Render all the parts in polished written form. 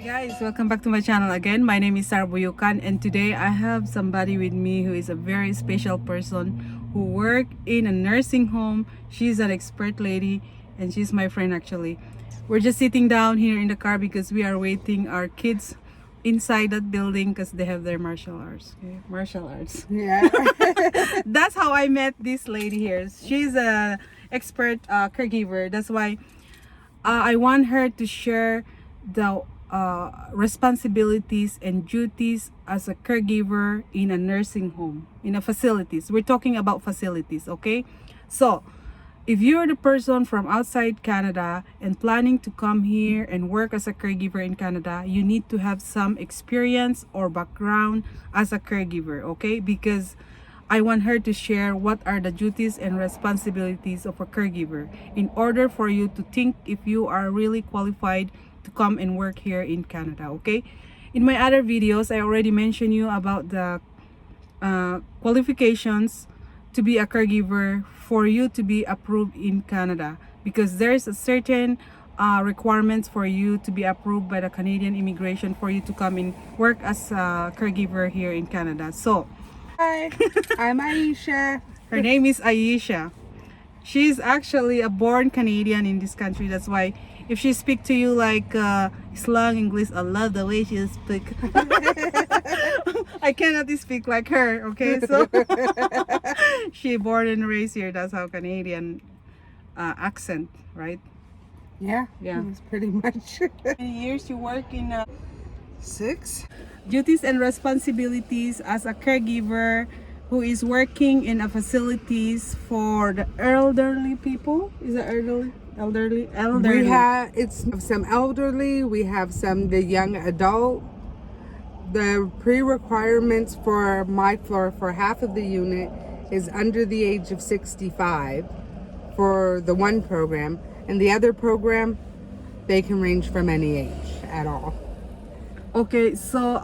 Guys, welcome back to my channel again. My name is Sarah Buyukan, and today I have somebody with me who is a very special person who work in a nursing home. She's an expert lady and she's my friend actually. We're just sitting down here in the car because we are waiting our kids inside that building because they have their martial arts. Okay? Martial arts. Yeah. That's how I met this lady here. She's a expert caregiver. That's why I want her to share the responsibilities and duties as a caregiver in a nursing home, in a facilities. We're talking about facilities, okay? So if you're the person from outside Canada and planning to come here and work as a caregiver in Canada, you need to have some experience or background as a caregiver, okay? Because I want her to share what are the duties and responsibilities of a caregiver in order for you to think if you are really qualified to come and work here in Canada, okay? In my other videos, I already mentioned you about the qualifications to be a caregiver for you to be approved in Canada, because there's a certain requirements for you to be approved by the Canadian immigration for you to come and work as a caregiver here in Canada. So Hi, I'm Aisha. her name is Aisha. She's actually a born Canadian in this country. That's why if she speak to you like slang English, I love the way she speak. I cannot speak like her, okay? So she born and raised here. That's how Canadian accent, right? Yeah, Yeah. it's pretty much. How many years you work in 6. duties and responsibilities as a caregiver who is working in a facilities for the elderly people? Is it elderly? We have some elderly. We have some the young adult. The pre-requirements for my floor for half of the unit is under the age of 65 for the one program, and the other program they can range from any age at all. Okay, so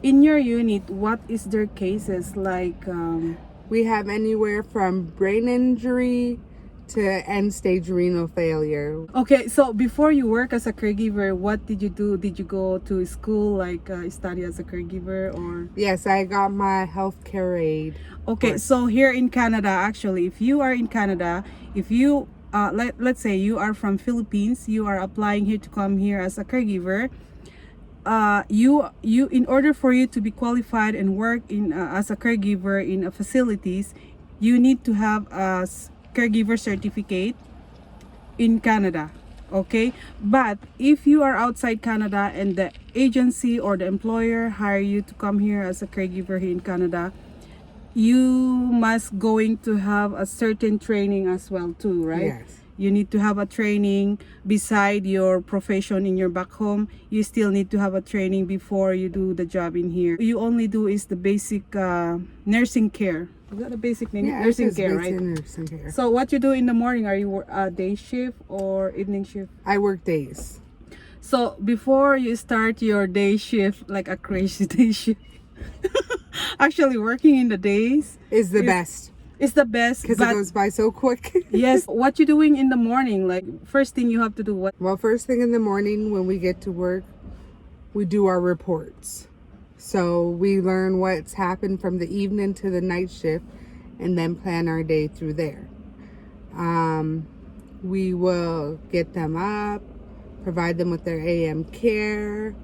in your unit, what is their cases like? We have anywhere from brain injury to end-stage renal failure. Okay, so before you work as a caregiver, what did you do? Did you go to school, like study as a caregiver, or? Yes, I got my healthcare aid. Okay, so here in Canada, actually, if you are in Canada, if you let's say you are from Philippines, you are applying here to come here as a caregiver. You in order for you to be qualified and work in as a caregiver in a facilities, you need to have a caregiver certificate in Canada, okay? But if you are outside Canada and the agency or the employer hire you to come here as a caregiver here in Canada, you must going to have a certain training as well too, right? Yes. You need to have a training beside your profession in your back home. You still need to have a training before you do the job in here. You only do is the basic nursing care. Is that the basic name? Yeah, Nursing it's care, basic right? Nursing care. So what you do in the morning? Are you day shift or evening shift? I work days. So before you start your day shift, like a crazy day shift, actually working in the days Is the best it's the best. because it But goes by so quick. yes, what you doing in the morning? Like first thing you have to do what? Well, first thing in the morning when we get to work, we do our reports. So we learn what's happened from the evening to the night shift and then plan our day through there. We will get them up, provide them with their AM care,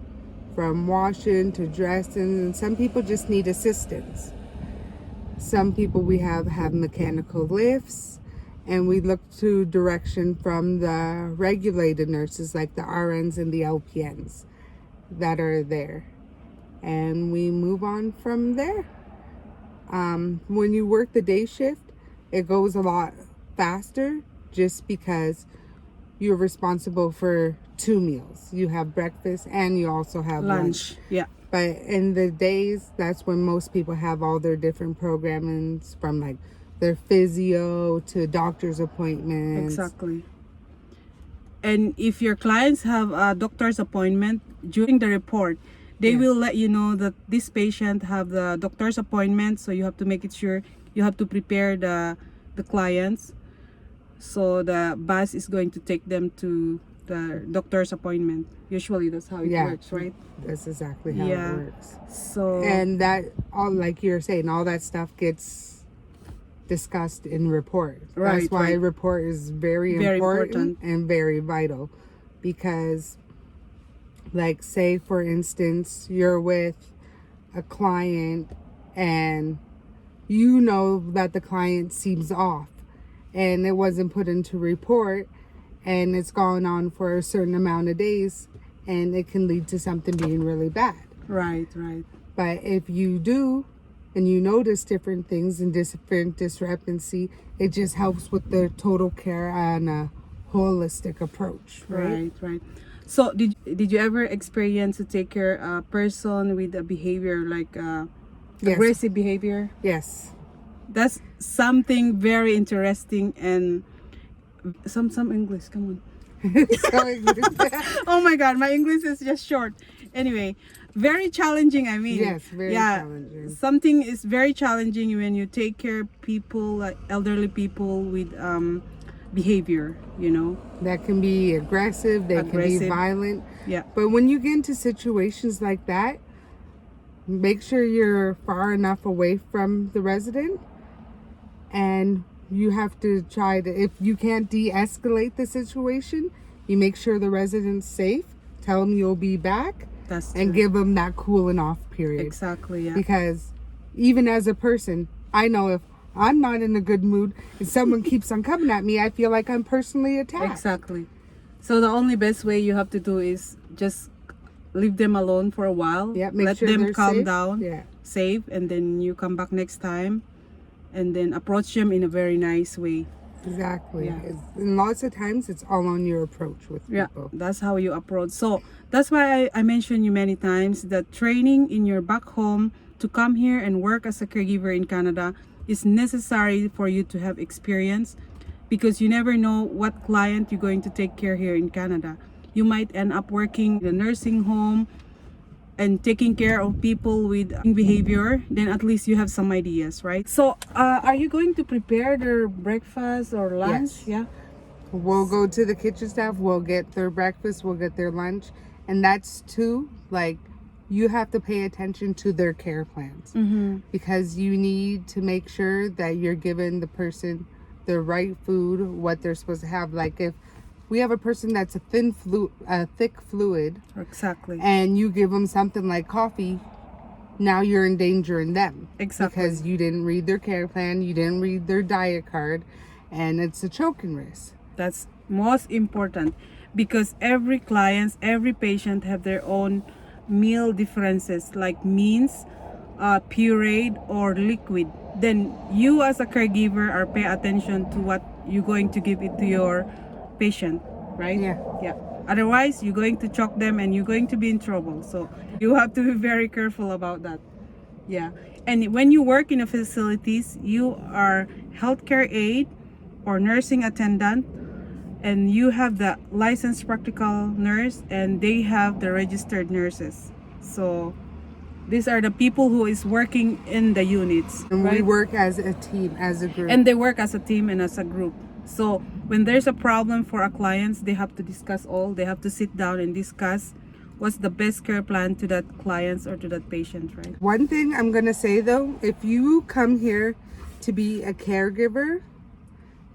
from washing to dressing, and some people just need assistance. Some people we have mechanical lifts, and we look to direction from the regulated nurses like the RNs and the LPNs that are there, and we move on from there. When you work the day shift, it goes a lot faster just because you're responsible for 2 meals. You have breakfast and you also have lunch. Yeah. But in the days, that's when most people have all their different programmings, from like their physio to doctor's appointments. Exactly. And if your clients have a doctor's appointment during the report, they Yes. will let you know that this patient have the doctor's appointment, so you have to make it sure you have to prepare the clients, so the bus is going to take them to the doctor's appointment. Usually that's how it Yeah. works, right? That's exactly how Yeah. it works. So And that, all like you're saying, all that stuff gets discussed in report. Right, That's why right. report is very, Very important, important. and very vital. Because, like, say for instance, you're with a client and you know that the client seems off and it wasn't put into report, and it's gone on for a certain amount of days, and it can lead to something being really bad. right, right. But if you do, and you notice different things and different discrepancy, it just helps with the total care and a holistic approach, right? Right, right. So did you ever experience to take care a person with a behavior like Yes. aggressive behavior? Yes. That's something very interesting, and some English. Come on. So, Oh my God, my English is just short. Anyway, very challenging. I mean, yes, very challenging. something is very challenging when you take care of people like elderly people with behavior. You know. That can be aggressive, they can be Aggressive. violent. Yeah. But when you get into situations like that, make sure you're far enough away from the resident, and you have to try to, if you can't de-escalate the situation, you make sure the resident's safe, tell them you'll be back, That's and true. give them that cooling off period. Exactly. Yeah. Because even as a person, I know if I'm not in a good mood and someone keeps on coming at me, I feel like I'm personally attacked. Exactly. So the only best way you have to do is just leave them alone for a while. Yeah, make let sure them they're calm safe. down, Yeah. safe, and then you come back next time, and then approach them in a very nice way. Exactly. Yeah. And lots of times it's all on your approach with Yeah, people. that's how you approach. So that's why I mentioned you many times that training in your back home to come here and work as a caregiver in Canada is necessary for you to have experience, because you never know what client you're going to take care here in Canada. You might end up working in a nursing home and taking care of people with behavior, then at least you have some ideas, right? So are you going to prepare their breakfast or lunch? Yes. Yeah. We'll go to the kitchen staff, we'll get their breakfast, we'll get their lunch. And that's too, like, you have to pay attention to their care plans. Mm-hmm. Because you need to make sure that you're giving the person the right food, what they're supposed to have. Like if we have a person that's a thick fluid, Exactly. and you give them something like coffee, now you're endangering them. Exactly. Because you didn't read their care plan, you didn't read their diet card, and it's a choking risk. That's most important, because every client, every patient have their own meal differences, like means, pureed or liquid. Then you as a caregiver are pay attention to what you're going to give it to your patient, right? Yeah. Yeah. Otherwise, you're going to choke them and you're going to be in trouble. So you have to be very careful about that. Yeah. And when you work in a facilities, you are healthcare aide or nursing attendant, and you have the licensed practical nurse, and they have the registered nurses. So these are the people who is working in the units, And right? we work as a team, as a group. And they work as a team and as a group. So when there's a problem for our clients, they have to discuss all. They have to sit down and discuss what's the best care plan to that clients or to that patient, right? One thing I'm going to say though, if you come here to be a caregiver,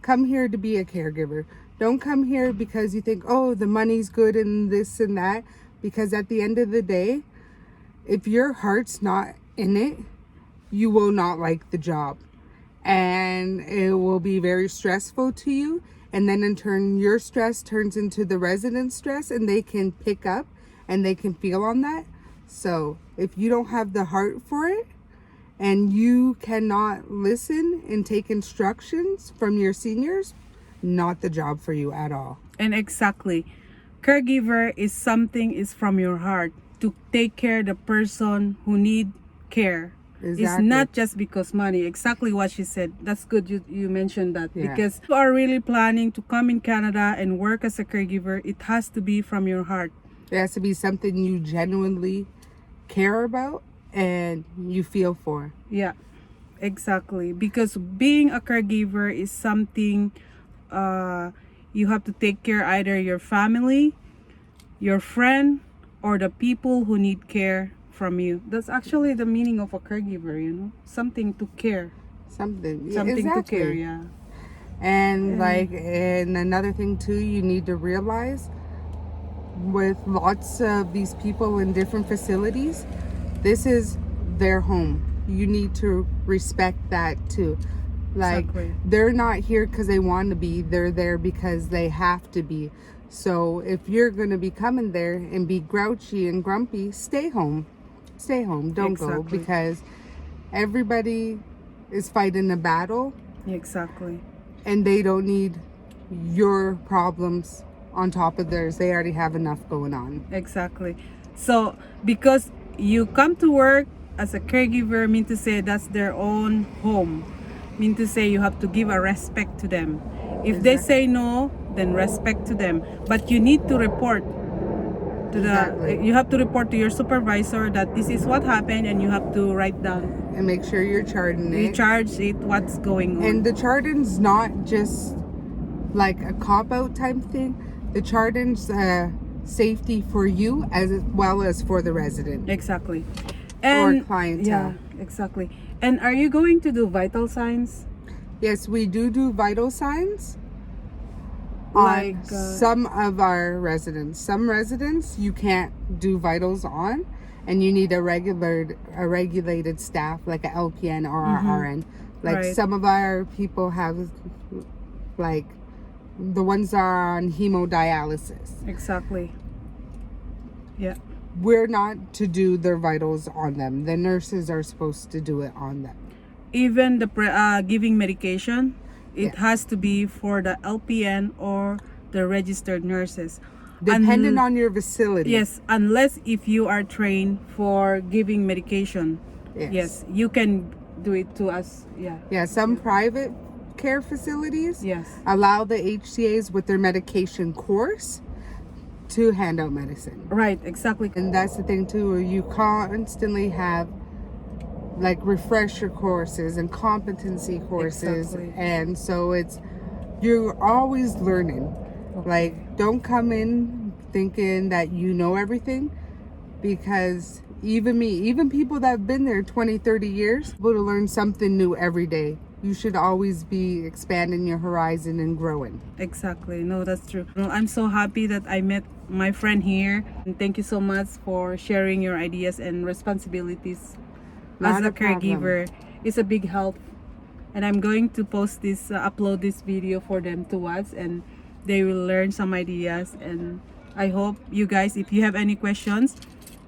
come here to be a caregiver. Don't come here because you think, oh, the money's good and this and that. Because at the end of the day, if your heart's not in it, you will not like the job. And it will be very stressful to you. And then in turn, your stress turns into the resident's stress, and they can pick up and they can feel on that. So if you don't have the heart for it, and you cannot listen and take instructions from your seniors, not the job for you at all. And exactly, caregiver is something is from your heart to take care of the person who need care. It's Exactly. not just because money. Exactly what she said. That's good you mentioned that. Yeah. Because you are really planning to come in Canada and work as a caregiver, it has to be from your heart. It has to be something you genuinely care about and you feel for. Yeah, exactly. Because being a caregiver is something you have to take care either your family, your friend, or the people who need care from you. That's actually the meaning of a caregiver, you know, something to care, Something. Yeah, something to care. exactly. Yeah. And And and another thing too, you need to realize with lots of these people in different facilities, this is their home. You need to respect that too. Like, exactly, they're not here because they want to be, they're there because they have to be. So if you're going to be coming there and be grouchy and grumpy, stay home. Stay home. Don't go, exactly, because everybody is fighting a battle, exactly, and they don't need your problems on top of theirs. They already have enough going on. exactly. So because you come to work as a caregiver, mean to say that's their own home. Mean to say you have to give a respect to them. If they Exactly. say no, then respect to them. But you need to report to Exactly. you have to report to your supervisor that this is what happened, and you have to write down, And make sure you're charting it. recharge it, what's going on. And the charting's not just like a cop out type thing. The charting's safety for you as well as for the resident Exactly. or And clientele. yeah, exactly. And are you going to do vital signs? Yes, we do vital signs Like on some of our residents. Some residents you can't do vitals on, and you need a regulated staff like a LPN or a RN. Like, Right. some of our people have, like, the ones that are on hemodialysis. exactly. Yeah. We're not to do their vitals on them. The nurses are supposed to do it on them. Even the giving medication, it Yeah. has to be for the LPN or the registered nurses. Depending on your facility. Yes, unless if you are trained for giving medication. Yes, you can do it to us. Yeah. Yeah, some private care facilities Yes. allow the HCAs with their medication course to hand out medicine. Right, exactly. And that's the thing too, you constantly have like refresher courses and competency courses. Exactly. And so you're always learning. Like, don't come in thinking that you know everything, because even people that have been there 20, 30 years, able to learn something new every day. You should always be expanding your horizon and growing. Exactly. No, that's true. No, I'm so happy that I met my friend here. And thank you so much for sharing your ideas and responsibilities as Not a a problem. caregiver. It's a big help. And I'm going to post this, upload this video for them to watch, and they will learn some ideas. And I hope you guys, if you have any questions,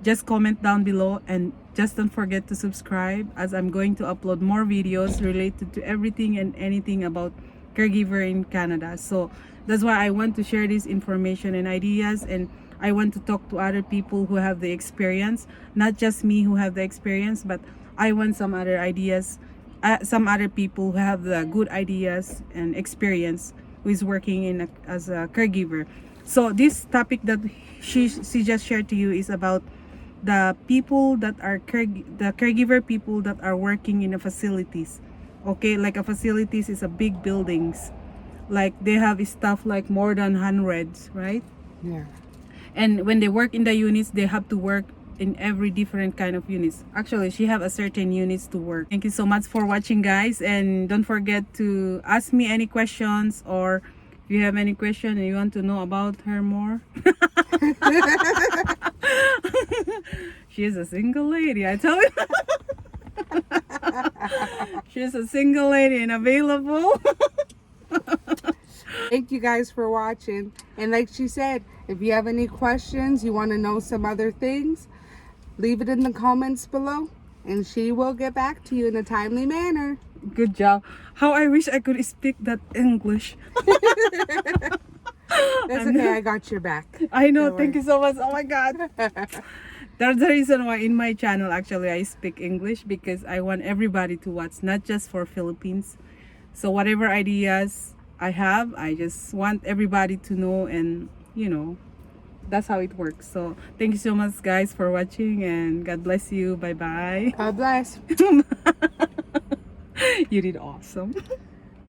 just comment down below, and just don't forget to subscribe, as I'm going to upload more videos related to everything and anything about caregiver in Canada. So that's why I want to share this information and ideas, and I want to talk to other people who have the experience, not just me who have the experience, but I want some other ideas, some other people who have the good ideas and experience who is working as a caregiver. So this topic that she just shared to you is about the people that are the caregiver people that are working in the facilities. Okay, like a facilities is a big buildings, like they have stuff like more than hundreds, right? Yeah. And when they work in the units, they have to work in every different kind of units. Actually, she have a certain units to work. Thank you so much for watching, guys, and don't forget to ask me any questions, or if you have any question and you want to know about her more. She's a single lady, I tell you. She's a single lady and available. Thank you guys for watching. And like she said, if you have any questions, you want to know some other things, leave it in the comments below, and she will get back to you in a timely manner. Good job. How I wish I could speak that English. That's okay, I got your back. I know. Don't Thank worry. you so much. Oh my God. That's the reason why in my channel actually I speak English, because I want everybody to watch, not just for Philippines. So whatever ideas I have, I just want everybody to know, and that's how it works. So thank you so much, guys, for watching, and God bless you. Bye bye. God bless. You did awesome.